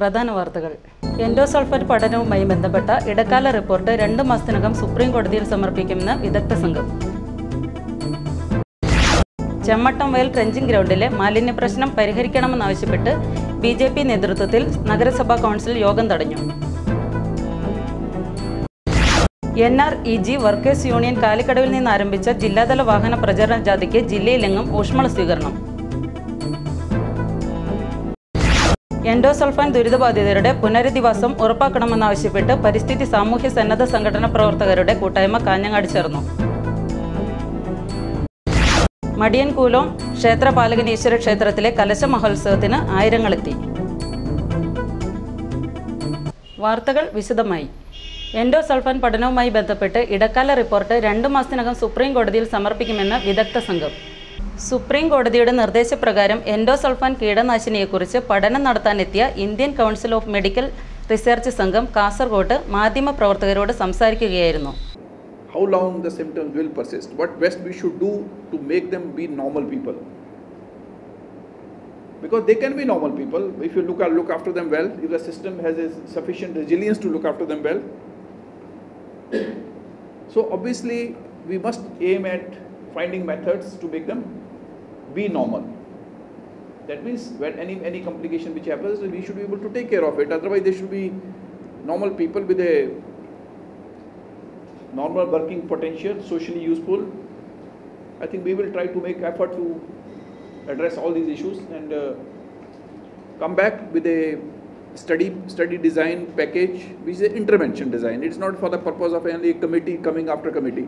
പ്രധാന വാർത്തകൾ. എൻഡോസൾഫാൻ പഠനവുമായി ബന്ധപ്പെട്ട ഇടക്കാല റിപ്പോർട്ട് 2 മാസത്തിനകം സുപ്രീം കോടതിയിൽ സമർപ്പിക്കുമെന്ന് വിദഗ്ധ സംഘം. ചെമ്മട്ടംവയൽ ട്രെഞ്ചിങ് ഗ്രൗണ്ടിലെ മാലിന്യ പ്രശ്നം പരിഹരിക്കണമെന്നാവശ്യപ്പെട്ട് BJP നേതൃത്വത്തിൽ നഗരസഭാ കൗൺസിൽ യോഗം തടഞ്ഞു. NREG വർക്കേഴ്സ് യൂണിയൻ കാലിക്കടവിൽ നിന്ന് ആരംഭിച്ച ജില്ലാതല വാഹന പ്രചരണ ജാഥയ്ക്ക് ജില്ലയിലെങ്ങും ഊഷ്മള സ്വീകരണം. എൻഡോസൾഫാൻ ദുരിതബാധിതരുടെ പുനരധിവാസം ഉറപ്പാക്കണമെന്നാവശ്യപ്പെട്ട് പരിസ്ഥിതി സാമൂഹ്യ സന്നദ്ധ സംഘടനാ പ്രവർത്തകരുടെ കൂട്ടായ്മ കാഞ്ഞങ്ങാട് ചേർന്നു. മടിയൻകൂലോം ക്ഷേത്രപാലകനീശ്വര ക്ഷേത്രത്തിലെ കലശ മഹോത്സവത്തിന് ആയിരങ്ങളെത്തി. വാർത്തകൾ വിശദമായി. എൻഡോസൾഫാൻ പഠനവുമായി ബന്ധപ്പെട്ട് ഇടക്കാല റിപ്പോർട്ട് 2 മാസത്തിനകം സുപ്രീം കോടതിയിൽ സമർപ്പിക്കുമെന്ന് വിദഗ്ധ സംഘം. സുപ്രീം കോടതിയുടെ നിർദ്ദേശപ്രകാരം എൻഡോസൾഫാൻ കീടനാശിനിയെക്കുറിച്ച് പഠനം നടത്താനെത്തിയ Indian council of medical research സംഘം കാസർഗോഡ് മാധ്യമപ്രവർത്തകരോട് സംസാരിക്കുകയായിരുന്നു. How long the symptoms will persist? What best we should do to make them be normal people? Because they can be normal people if you look after them well, if the system has a sufficient resilience to look after them well. So obviously we must aim at finding methods to make them be normal. That means when any complication which happens, we should be able to take care of it. Otherwise they should be normal people with a normal working potential, socially useful. I think we will try to make effort to address all these issues and come back with a study design package which is an intervention design. It's not for the purpose of any committee coming after committee.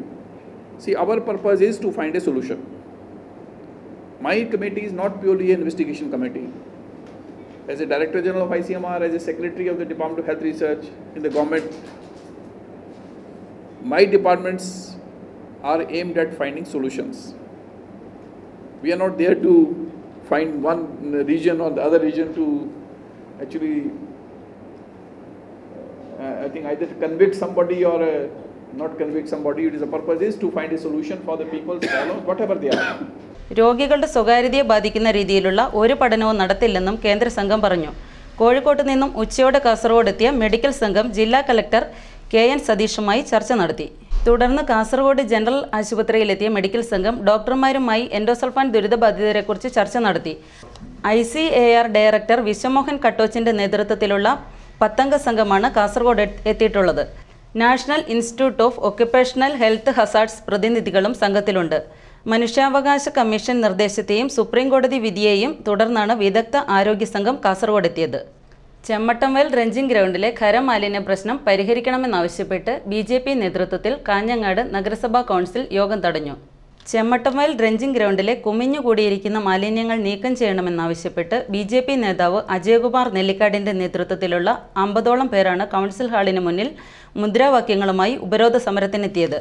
See, our purpose is to find a solution. My committee is not purely an investigation committee. As a Director General of ICMR, as a Secretary of the Department of Health Research in the government, my departments are aimed at finding solutions. We are not there to find one region or the other region to actually, I think either to convict somebody or not convict somebody. It is the purpose is to find a solution for the people's problems, whatever they are. രോഗികളുടെ സ്വകാര്യതയെ ബാധിക്കുന്ന രീതിയിലുള്ള ഒരു പഠനവും നടത്തില്ലെന്നും കേന്ദ്ര സംഘം പറഞ്ഞു. കോഴിക്കോട്ട് നിന്നും ഉച്ചയോടെ കാസർഗോഡ് എത്തിയ മെഡിക്കൽ സംഘം ജില്ലാ കളക്ടർ KN സതീഷുമായി ചർച്ച നടത്തി. തുടർന്ന് കാസർഗോഡ് ജനറൽ ആശുപത്രിയിലെത്തിയ മെഡിക്കൽ സംഘം ഡോക്ടർമാരുമായി എൻഡോസൾഫാൻ ദുരിതബാധിതരെക്കുറിച്ച് ചർച്ച നടത്തി. ICAR ഡയറക്ടർ വിശ്വമോഹൻ കട്ടോച്ചിൻ്റെ നേതൃത്വത്തിലുള്ള 10 അംഗ സംഘമാണ് കാസർഗോഡ് എത്തിയിട്ടുള്ളത്. National institute of occupational health hazards പ്രതിനിധികളും സംഘത്തിലുണ്ട്. മനുഷ്യാവകാശ കമ്മീഷൻ നിർദ്ദേശത്തെയും സുപ്രീം കോടതി വിധിയെയും തുടർന്നാണ് വിദഗ്ധ ആരോഗ്യ സംഘം കാസർഗോഡ് എത്തിയത്. ചെമ്മട്ടംവയൽ ട്രെഞ്ചിങ് ഗ്രൗണ്ടിലെ ഖരമാലിന്യ പ്രശ്നം പരിഹരിക്കണമെന്നാവശ്യപ്പെട്ട് BJP നേതൃത്വത്തിൽ കാഞ്ഞങ്ങാട് നഗരസഭാ കൗൺസിൽ യോഗം തടഞ്ഞു. ചെമ്മട്ടംവയൽ ട്രെഞ്ചിങ് ഗ്രൗണ്ടിലെ കുമിഞ്ഞുകൂടിയിരിക്കുന്ന മാലിന്യങ്ങൾ നീക്കം ചെയ്യണമെന്നാവശ്യപ്പെട്ട് BJP നേതാവ് അജയകുമാർ നെല്ലിക്കാടിൻ്റെ നേതൃത്വത്തിലുള്ള 50ഓളം പേരാണ് കൗൺസിൽ ഹാളിന് മുന്നിൽ മുദ്രാവാക്യങ്ങളുമായി ഉപരോധ സമരത്തിനെത്തിയത്.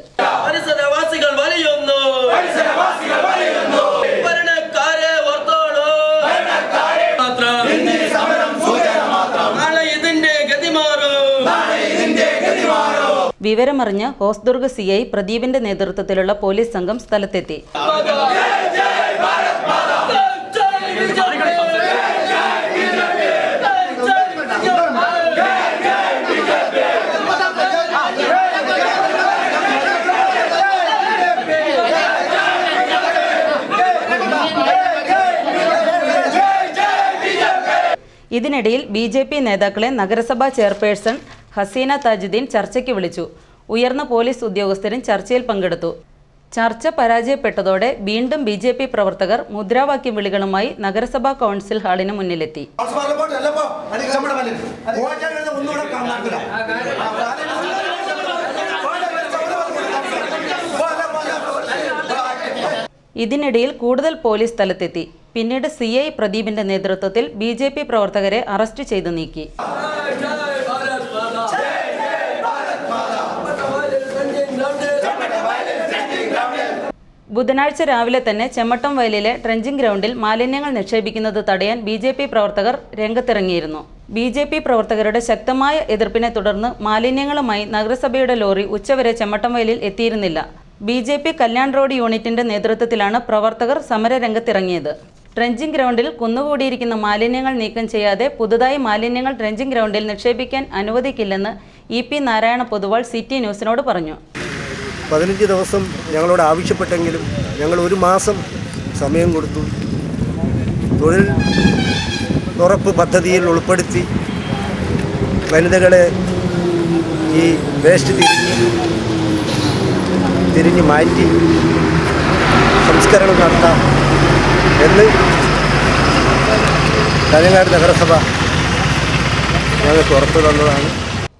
വിവരമറിഞ്ഞ് ഹോസ്ദുർഗ് CI പ്രദീപിന്റെ നേതൃത്വത്തിലുള്ള പോലീസ് സംഘം സ്ഥലത്തെത്തി. ഇതിനിടയിൽ BJP നേതാക്കളെ നഗരസഭാ ചെയർപേഴ്സൺ ഹസീന താജുദ്ദീൻ ചർച്ചയ്ക്ക് വിളിച്ചു. ഉയർന്ന പോലീസ് ഉദ്യോഗസ്ഥരും ചർച്ചയിൽ പങ്കെടുത്തു. ചർച്ച പരാജയപ്പെട്ടതോടെ വീണ്ടും BJP പ്രവർത്തകർ മുദ്രാവാക്യം വിളികളുമായി നഗരസഭാ കൗൺസിൽ ഹാളിന് മുന്നിലെത്തി. ഇതിനിടയിൽ കൂടുതൽ പോലീസ് സ്ഥലത്തെത്തി. പിന്നീട് CI പ്രദീപിന്റെ നേതൃത്വത്തിൽ BJP പ്രവർത്തകരെ അറസ്റ്റ് ചെയ്തു നീക്കി. ബുധനാഴ്ച രാവിലെ തന്നെ ചെമ്മട്ടംവയലിലെ ട്രെഞ്ചിങ് ഗ്രൗണ്ടിൽ മാലിന്യങ്ങൾ നിക്ഷേപിക്കുന്നത് തടയാൻ BJP പ്രവർത്തകർ രംഗത്തിറങ്ങിയിരുന്നു. BJP പ്രവർത്തകരുടെ ശക്തമായ എതിർപ്പിനെ തുടർന്ന് മാലിന്യങ്ങളുമായി നഗരസഭയുടെ ലോറി ഉച്ചവരെ ചെമ്മട്ടംവയലിൽ എത്തിയിരുന്നില്ല. BJP കല്യാൺ റോഡ് യൂണിറ്റിന്റെ നേതൃത്വത്തിലാണ് പ്രവർത്തകർ സമരരംഗത്തിറങ്ങിയത്. ട്രെഞ്ചിങ് ഗ്രൗണ്ടിൽ കുന്നുകൂടിയിരിക്കുന്ന മാലിന്യങ്ങൾ നീക്കം ചെയ്യാതെ പുതുതായി മാലിന്യങ്ങൾ ട്രെഞ്ചിങ് ഗ്രൗണ്ടിൽ നിക്ഷേപിക്കാൻ അനുവദിക്കില്ലെന്ന് EP നാരായണ പൊതുവാൾ സിറ്റി ന്യൂസിനോട് പറഞ്ഞു. 15 ദിവസം ഞങ്ങളോട് ആവശ്യപ്പെട്ടെങ്കിലും ഞങ്ങൾ 1 മാസം സമയം കൊടുത്തു. തൊഴിൽ ഉറപ്പ് പദ്ധതിയിൽ ഉൾപ്പെടുത്തി വനിതകളെ ഈ വേസ്റ്റ് തിരിഞ്ഞ് മാറ്റി സംസ്കരണം നടത്താം എന്ന് കാഞ്ഞങ്ങാട് നഗരസഭ ഞങ്ങൾക്ക് ഉറപ്പ് തന്നതാണ്.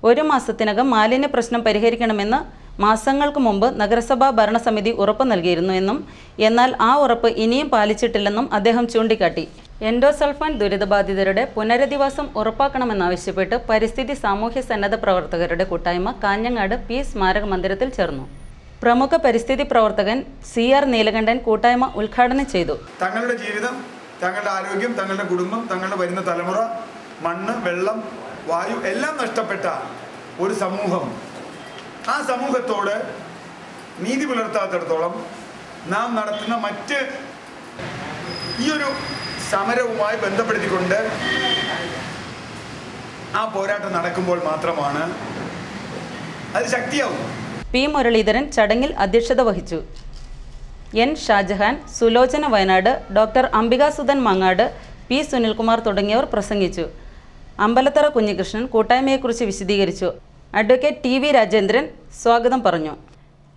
1 മാസത്തിനകം മാലിന്യ പ്രശ്നം പരിഹരിക്കണമെന്ന് മാസങ്ങൾക്ക് മുമ്പ് നഗരസഭാ ഭരണസമിതി ഉറപ്പ് നൽകിയിരുന്നു എന്നും എന്നാൽ ആ ഉറപ്പ് ഇനിയും പാലിച്ചിട്ടില്ലെന്നും അദ്ദേഹം ചൂണ്ടിക്കാട്ടി. എൻഡോസൾഫാൻ ദുരിതബാധിതരുടെ പുനരധിവാസം ഉറപ്പാക്കണമെന്നാവശ്യപ്പെട്ട് പരിസ്ഥിതി സാമൂഹ്യ സന്നദ്ധ പ്രവർത്തകരുടെ കൂട്ടായ്മ കാഞ്ഞങ്ങാട് പി സ്മാരക മന്ദിരത്തിൽ ചേർന്നു. പ്രമുഖ പരിസ്ഥിതി പ്രവർത്തകൻ CR നീലകണ്ഠൻ കൂട്ടായ്മ ഉദ്ഘാടനം ചെയ്തു. തങ്ങളുടെ ജീവിതം, തങ്ങളുടെ ആരോഗ്യം, തങ്ങളുടെ കുടുംബം, തങ്ങളുടെ വരുന്ന തലമുറ, മണ്ണ്, വെള്ളം, വായു എല്ലാം നഷ്ടപ്പെട്ട ഒരു സമൂഹം, ആ സമൂഹത്തോട് നീതി പുലർത്താത്തിടത്തോളം നാം നടത്തുന്ന മറ്റ് ഈ ഒരു സമരവുമായി ബന്ധപ്പെടുത്തിക്കൊണ്ട് ആ പോരാട്ടം നടക്കുമ്പോൾ മാത്രമാണ് അത് ശക്തിയാവും. P മുരളീധരൻ ചടങ്ങിൽ അധ്യക്ഷത വഹിച്ചു. N Shajahan, Sulochana Wayanad, doctor Ambikasudhan Mangad, P Sunilkumar തുടങ്ങിയവർ പ്രസംഗിച്ചു. അമ്പലത്തറ കുഞ്ഞികൃഷ്ണൻ കൂട്ടായ്മയെക്കുറിച്ച് വിശദീകരിച്ചു. അഡ്വക്കേറ്റ് TV രാജേന്ദ്രൻ സ്വാഗതം പറഞ്ഞു.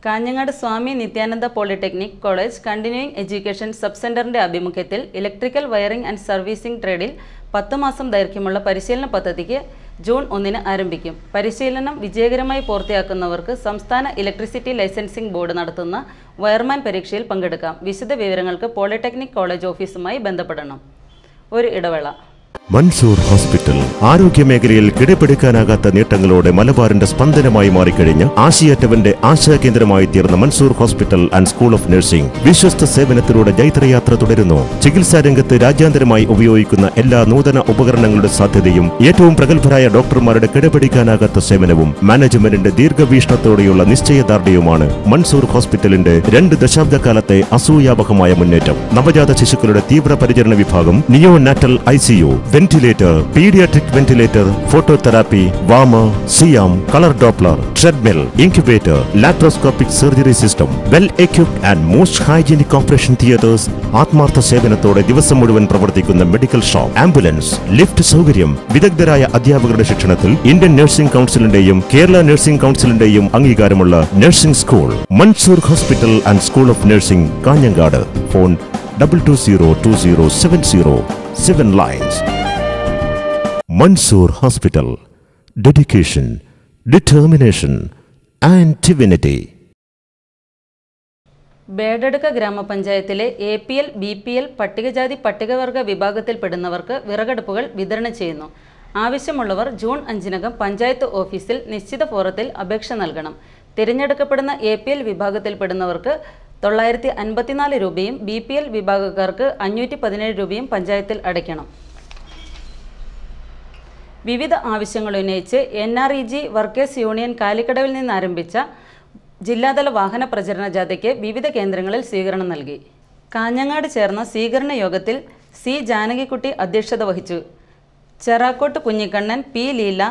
Kanhangad Swami Nityananda polytechnic college continuing education sub സെന്ററിന്റെ ആഭിമുഖ്യത്തിൽ ഇലക്ട്രിക്കൽ വയറിംഗ് ആൻഡ് സർവീസിംഗ് ട്രേഡിൽ 10 മാസം ദൈർഘ്യമുള്ള പരിശീലന പദ്ധതിക്ക് ജൂൺ 1 ആരംഭിക്കും. പരിശീലനം വിജയകരമായി പൂർത്തിയാക്കുന്നവർക്ക് സംസ്ഥാന ഇലക്ട്രിസിറ്റി ലൈസൻസിംഗ് ബോർഡ് നടത്തുന്ന വയർമാൻ പരീക്ഷയിൽ പങ്കെടുക്കാം. വിശദ വിവരങ്ങൾക്ക് പോളിടെക്നിക് കോളേജ് ഓഫീസുമായി ബന്ധപ്പെടണം. ഒരു ഇടവേള. മൻസൂർ ഹോസ്പിറ്റൽ ആരോഗ്യമേഖലയിൽ കിടപിടിക്കാനാകാത്ത നേട്ടങ്ങളോടെ മലബാറിന്റെ സ്പന്ദനമായി മാറിക്കഴിഞ്ഞ ആശയറ്റവന്റെ ആശാകേന്ദ്രമായി തീർന്ന Mansoor hospital and school of nursing വിശ്വസ്ത സേവനത്തിലൂടെ ജൈത്രയാത്ര തുടരുന്നു. ചികിത്സാ രംഗത്ത് രാജ്യാന്തരമായി ഉപയോഗിക്കുന്ന എല്ലാ നൂതന ഉപകരണങ്ങളുടെ സാധ്യതയും ഏറ്റവും പ്രഗത്ഭരായ ഡോക്ടർമാരുടെ കിടപിടിക്കാനാകാത്ത സേവനവും മാനേജ്മെന്റിന്റെ ദീർഘവീക്ഷണത്തോടെയുള്ള നിശ്ചയദാർഢ്യവുമാണ് മൻസൂർ ഹോസ്പിറ്റലിന്റെ 2 ദശാബ്ദക്കാലത്തെ അസൂയാവഹമായ മുന്നേറ്റം. നവജാത ശിശുക്കളുടെ തീവ്ര പരിചരണ വിഭാഗം, neonatal ICU, ventilator, paediatric ventilator, phototherapy, warmer, C arm, colour Doppler, treadmill, incubator, laparoscopic surgery system, well equipped and most hygienic operation theatres, ആത്മാർത്ഥ സേവനത്തോടെ ദിവസം മുഴുവൻ പ്രവർത്തിക്കുന്ന മെഡിക്കൽ ഷോപ്പ്, ആംബുലൻസ്, ലിഫ്റ്റ് സൗകര്യം, വിദഗ്ധരായ അധ്യാപകരുടെ ശിക്ഷണത്തിൽ ഇന്ത്യൻ നഴ്സിംഗ് കൗൺസിലിന്റെയും കേരള നഴ്സിംഗ് കൗൺസിലിന്റെയും അംഗീകാരമുള്ള nursing school. Mansoor hospital and school of nursing, Kanhangad. Phone 22020707 lines. Mansoor Hospital. Dedication, determination and divinity. Bedadukka ഗ്രാമപഞ്ചായത്തിലെ APL, BPL പട്ടികജാതി പട്ടികവർഗ വിഭാഗത്തിൽപ്പെടുന്നവർക്ക് വിറകടുപ്പുകൾ വിതരണം ചെയ്യുന്നു. ആവശ്യമുള്ളവർ ജൂൺ 5 പഞ്ചായത്ത് ഓഫീസിൽ നിശ്ചിത ഫോറത്തിൽ അപേക്ഷ നൽകണം. തിരഞ്ഞെടുക്കപ്പെടുന്ന APL വിഭാഗത്തിൽപ്പെടുന്നവർക്ക് 954 രൂപയും BPL വിഭാഗക്കാർക്ക് 517 രൂപയും പഞ്ചായത്തിൽ അടയ്ക്കണം. വിവിധ ആവശ്യങ്ങൾ ഉന്നയിച്ച് NREG വർക്കേഴ്സ് യൂണിയൻ കാലിക്കടവിൽ നിന്ന് ആരംഭിച്ച ജില്ലാതല വാഹന പ്രചരണ ജാഥയ്ക്ക് വിവിധ കേന്ദ്രങ്ങളിൽ സ്വീകരണം നൽകി. കാഞ്ഞങ്ങാട് ചേർന്ന സ്വീകരണ യോഗത്തിൽ C ജാനകിക്കുട്ടി അധ്യക്ഷത വഹിച്ചു. ചെറാക്കോട്ട് കുഞ്ഞിക്കണ്ണൻ, P ലീല,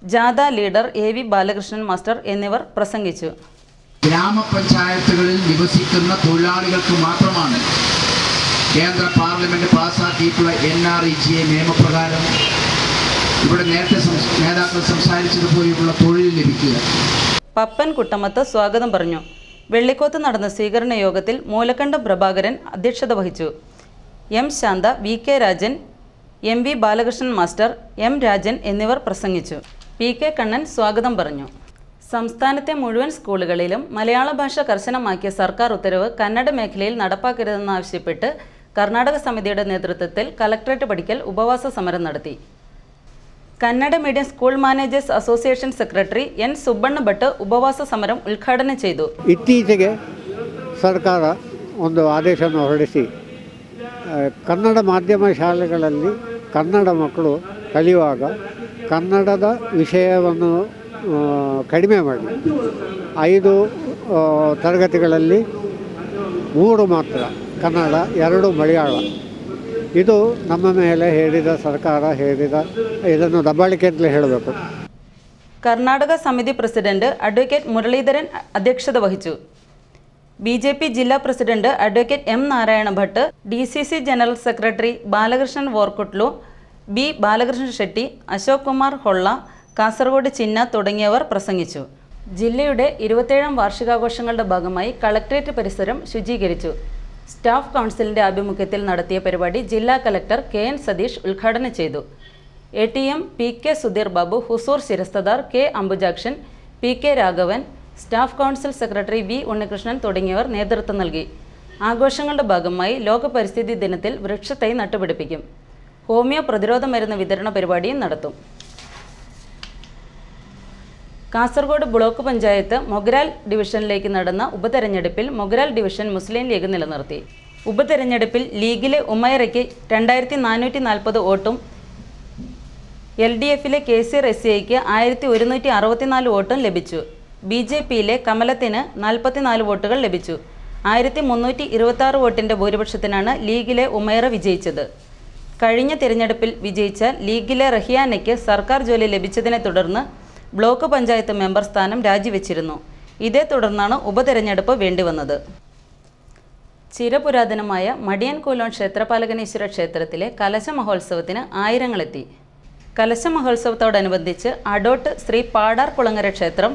ജാഥ ലീഡർ AV ബാലകൃഷ്ണൻ മാസ്റ്റർ എന്നിവർ പ്രസംഗിച്ചു. ഗ്രാമപഞ്ചായത്തുകളിൽ നിവസിക്കുന്ന തൊഴിലാളികൾക്ക് മാത്രമാണ് കേന്ദ്ര പാർലമെന്റ് പാസാക്കിയിട്ടുള്ള NREGA നിയമപ്രകാരം ഇവിടെ നേരത്തെ നേതാക്കൾ സംസാരിച്ചതുപോലെയുള്ള തൊഴിൽ ലഭിക്കുക. പപ്പൻ കുട്ടമത്ത് സ്വാഗതം പറഞ്ഞു. വെള്ളിക്കോത്ത് നടന്ന സ്വീകരണ യോഗത്തിൽ മൂലക്കണ്ടം പ്രഭാകരൻ അധ്യക്ഷത വഹിച്ചു. M Shantha, VK Rajan, MV Balakrishnan master, M Rajan എന്നിവർ പ്രസംഗിച്ചു. PK കണ്ണൻ സ്വാഗതം പറഞ്ഞു. സംസ്ഥാനത്തെ മുഴുവൻ സ്കൂളുകളിലും മലയാള ഭാഷ കർശനമാക്കിയ സർക്കാർ ഉത്തരവ് കന്നഡ മേഖലയിൽ നടപ്പാക്കരുതെന്നാവശ്യപ്പെട്ട് കർണാടക സമിതിയുടെ നേതൃത്വത്തിൽ കലക്ടറേറ്റ് പടിക്കൽ ഉപവാസ സമരം നടത്തി. Kannada medium school managers association secretary N Subbanna Bhat ഉപവാಸ സമരം ಉದ್ಘಾಟನೆ ചെയ്തു. ಇತ್ತೀಚೆಗೆ ಸರ್ಕಾರ ಒಂದು ಆದೇಶವನ್ನು ಹೊರಡಿಸಿ ಕನ್ನಡ ಮಾಧ್ಯಮ ಶಾಲೆಗಳಲ್ಲಿ ಕನ್ನಡ ಮಕ್ಕಳು ಕಲಿಯುವಾಗ ಕನ್ನಡದ ವಿಷಯವನ್ನು ಕಡಿಮೆ ಮಾಡಿ 5 ತರಗತಿಗಳಲ್ಲಿ 3 ಮಾತ್ರ ಕನ್ನಡ, 2 ಮಲಯಾಳ ಇದು ನಮ್ಮ ಮೇಲೆ ಹೇಳಿದ ಸರ್ಕಾರ ಹೇಳಿದ ಇದನ್ನು ದಬ್ಬಾಳಿಕೆ ಅಂತಲೇ ಹೇಳಬೇಕು. കർണാടക സമിതി പ്രസിഡന്റ് അഡ്വക്കേറ്റ് മുരളീധരൻ അധ്യക്ഷത വഹിച്ചു. BJP ജില്ലാ president advocate M. Narayana Bhat, DCC general secretary Balakrishnan Vorkudlu, B. Balakrishnan Shetty, Ashok Kumar Holla, Kasaragod Chinna തുടങ്ങിയവർ പ്രസംഗിച്ചു. ജില്ലയുടെ 27ാം വാർഷികാഘോഷങ്ങളുടെ ഭാഗമായി കളക്ട്രേറ്റ് പരിസരം ശുചീകരിച്ചു. സ്റ്റാഫ് കൗൺസിലിന്റെ ആഭിമുഖ്യത്തിൽ നടത്തിയ പരിപാടി ജില്ലാ കലക്ടർ KN സതീഷ് ഉദ്ഘാടനം ചെയ്തു. ATM PK സുധീർ ബാബു, ഹുസൂർ ശിരസ്തദാർ K. Ambujakshan, PK Raghavan, staff council secretary V. Unnikrishnan തുടങ്ങിയവർ നേതൃത്വം നൽകി. ആഘോഷങ്ങളുടെ ഭാഗമായി ലോക പരിസ്ഥിതി ദിനത്തിൽ വൃക്ഷത്തൈ നട്ടുപിടിപ്പിക്കും. ഹോമിയോ പ്രതിരോധ മരുന്ന് വിതരണ പരിപാടിയും നടത്തും. കാസർഗോഡ് ബ്ലോക്ക് പഞ്ചായത്ത് മൊഗ്രാൽ ഡിവിഷനിലേക്ക് നടന്ന ഉപതെരഞ്ഞെടുപ്പിൽ മൊഗ്രാൽ ഡിവിഷൻ മുസ്ലിം ലീഗ് നിലനിർത്തി. ഉപതെരഞ്ഞെടുപ്പിൽ ലീഗിലെ ഉമൈറയ്ക്ക് 2440 വോട്ടും LDFിലെ KC റസിയയ്ക്ക് 1164 വോട്ടും ലഭിച്ചു. BJPയിലെ കമലത്തിന് 44 വോട്ടുകൾ ലഭിച്ചു. 1326 വോട്ടിൻ്റെ ഭൂരിപക്ഷത്തിനാണ് ലീഗിലെ ഉമൈറ വിജയിച്ചത്. കഴിഞ്ഞ തിരഞ്ഞെടുപ്പിൽ വിജയിച്ച ലീഗിലെ റഹിയാനയ്ക്ക് സർക്കാർ ജോലി ലഭിച്ചതിനെ തുടർന്ന് ബ്ലോക്ക് പഞ്ചായത്ത് മെമ്പർ സ്ഥാനം രാജിവെച്ചിരുന്നു. ഇതേ തുടർന്നാണ് ഉപതെരഞ്ഞെടുപ്പ് വേണ്ടിവന്നത്. ചിരപുരാതനമായ മടിയൻ കൂലോൺ ക്ഷേത്രപാലകനീശ്വര ക്ഷേത്രത്തിലെ കലശ മഹോത്സവത്തിന് ആയിരങ്ങളെത്തി. കലശ മഹോത്സവത്തോടനുബന്ധിച്ച് അടോട്ട് ശ്രീ പാടാർ കുളങ്ങര ക്ഷേത്രം,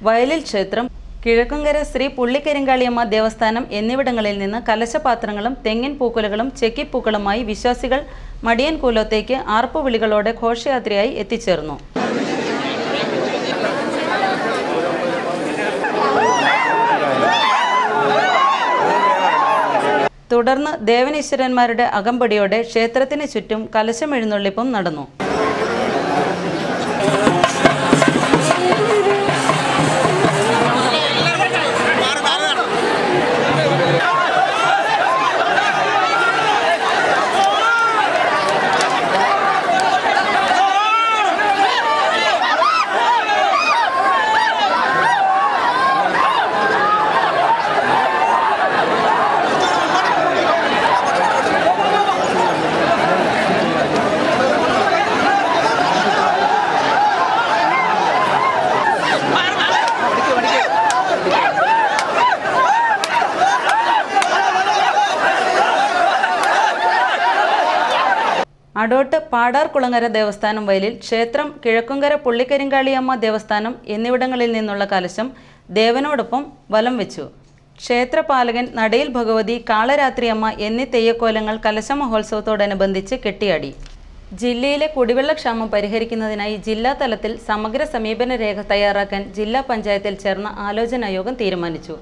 വയലിൽ ക്ഷേത്രം, കിഴക്കുംകര ശ്രീ പുള്ളിക്കരിങ്കാളിയമ്മ ദേവസ്ഥാനം എന്നിവിടങ്ങളിൽ നിന്ന് കലശപാത്രങ്ങളും തെങ്ങിൻ പൂക്കുലകളും ചെക്കിപ്പൂക്കളുമായി വിശ്വാസികൾ മടിയൻ കൂലോത്തേക്ക് ആർപ്പുവിളികളോടെ ഘോഷയാത്രയായി എത്തിച്ചേർന്നു. തുടർന്ന് ദേവനീശ്വരന്മാരുടെ അകമ്പടിയോടെ ക്ഷേത്രത്തിന് ചുറ്റും കലശമെഴുന്നള്ളിപ്പും നടന്നു. അടോട്ട് പാടാർ കുളങ്ങര ദേവസ്ഥാനം, വയലിൽ ക്ഷേത്രം, കിഴക്കുംകര പുള്ളിക്കരിങ്കാളിയമ്മ ദേവസ്ഥാനം എന്നിവിടങ്ങളിൽ നിന്നുള്ള കലശം ദേവനോടൊപ്പം വലം വെച്ചു. ക്ഷേത്രപാലകൻ, നടയിൽ ഭഗവതി, കാളരാത്രിയമ്മ എന്നീ തെയ്യക്കോലങ്ങൾ കലശ മഹോത്സവത്തോടനുബന്ധിച്ച് കെട്ടിയാടി. ജില്ലയിലെ കുടിവെള്ളക്ഷാമം പരിഹരിക്കുന്നതിനായി ജില്ലാ തലത്തിൽ സമഗ്ര സമീപന രേഖ തയ്യാറാക്കാൻ ജില്ലാ പഞ്ചായത്തിൽ ചേർന്ന ആലോചനാ യോഗം തീരുമാനിച്ചു.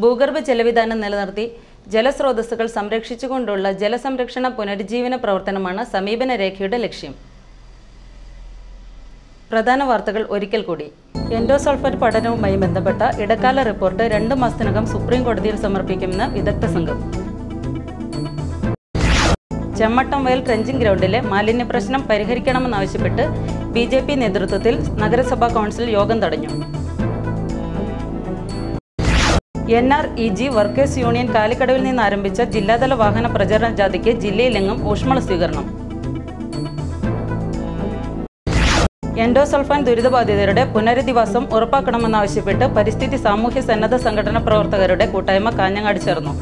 ഭൂഗർഭ ജലവിധാനം നിലനിർത്തി ജലസ്രോതസ്സുകൾ സംരക്ഷിച്ചുകൊണ്ടുള്ള ജലസംരക്ഷണ പുനരുജ്ജീവന പ്രവർത്തനമാണ് സമീപന രേഖയുടെ ലക്ഷ്യം. പ്രധാന വാർത്തകൾ ഒരിക്കൽ കൂടി. എൻഡോസൾഫാൻ പഠനവുമായി ബന്ധപ്പെട്ട ഇടക്കാല റിപ്പോർട്ട് 2 മാസത്തിനകം സുപ്രീം കോടതിയിൽ സമർപ്പിക്കുമെന്ന് വിദഗ്ധ സംഘം. ചെമ്മട്ടം വയൽ ട്രെഞ്ചിങ് ഗ്രൗണ്ടിലെ മാലിന്യ പ്രശ്നം പരിഹരിക്കണമെന്നാവശ്യപ്പെട്ട് BJP നേതൃത്വത്തിൽ നഗരസഭാ കൗൺസിൽ യോഗം തടഞ്ഞു. NREG വർക്കേഴ്സ് യൂണിയൻ കാലിക്കടവിൽ നിന്ന് ആരംഭിച്ച ജില്ലാതല വാഹന പ്രചരണ ജാഥയ്ക്ക് ജില്ലയിലെങ്ങും ഊഷ്മള സ്വീകരണം. എൻഡോസൾഫാൻ ദുരിതബാധിതരുടെ പുനരധിവാസം ഉറപ്പാക്കണമെന്നാവശ്യപ്പെട്ട് പരിസ്ഥിതി സാമൂഹ്യ സന്നദ്ധ സംഘടനാ പ്രവർത്തകരുടെ കൂട്ടായ്മ കാഞ്ഞങ്ങാട് ചേർന്നു.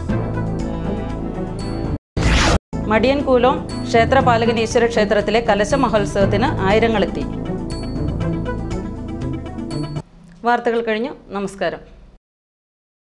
മടിയൻ കൂലോം ക്ഷേത്രപാലകനീശ്വര ക്ഷേത്രത്തിലെ കലശ മഹോത്സവത്തിന് ആയിരങ്ങളെത്തി. വാർത്തകൾ കഴിഞ്ഞു. നമസ്കാരം.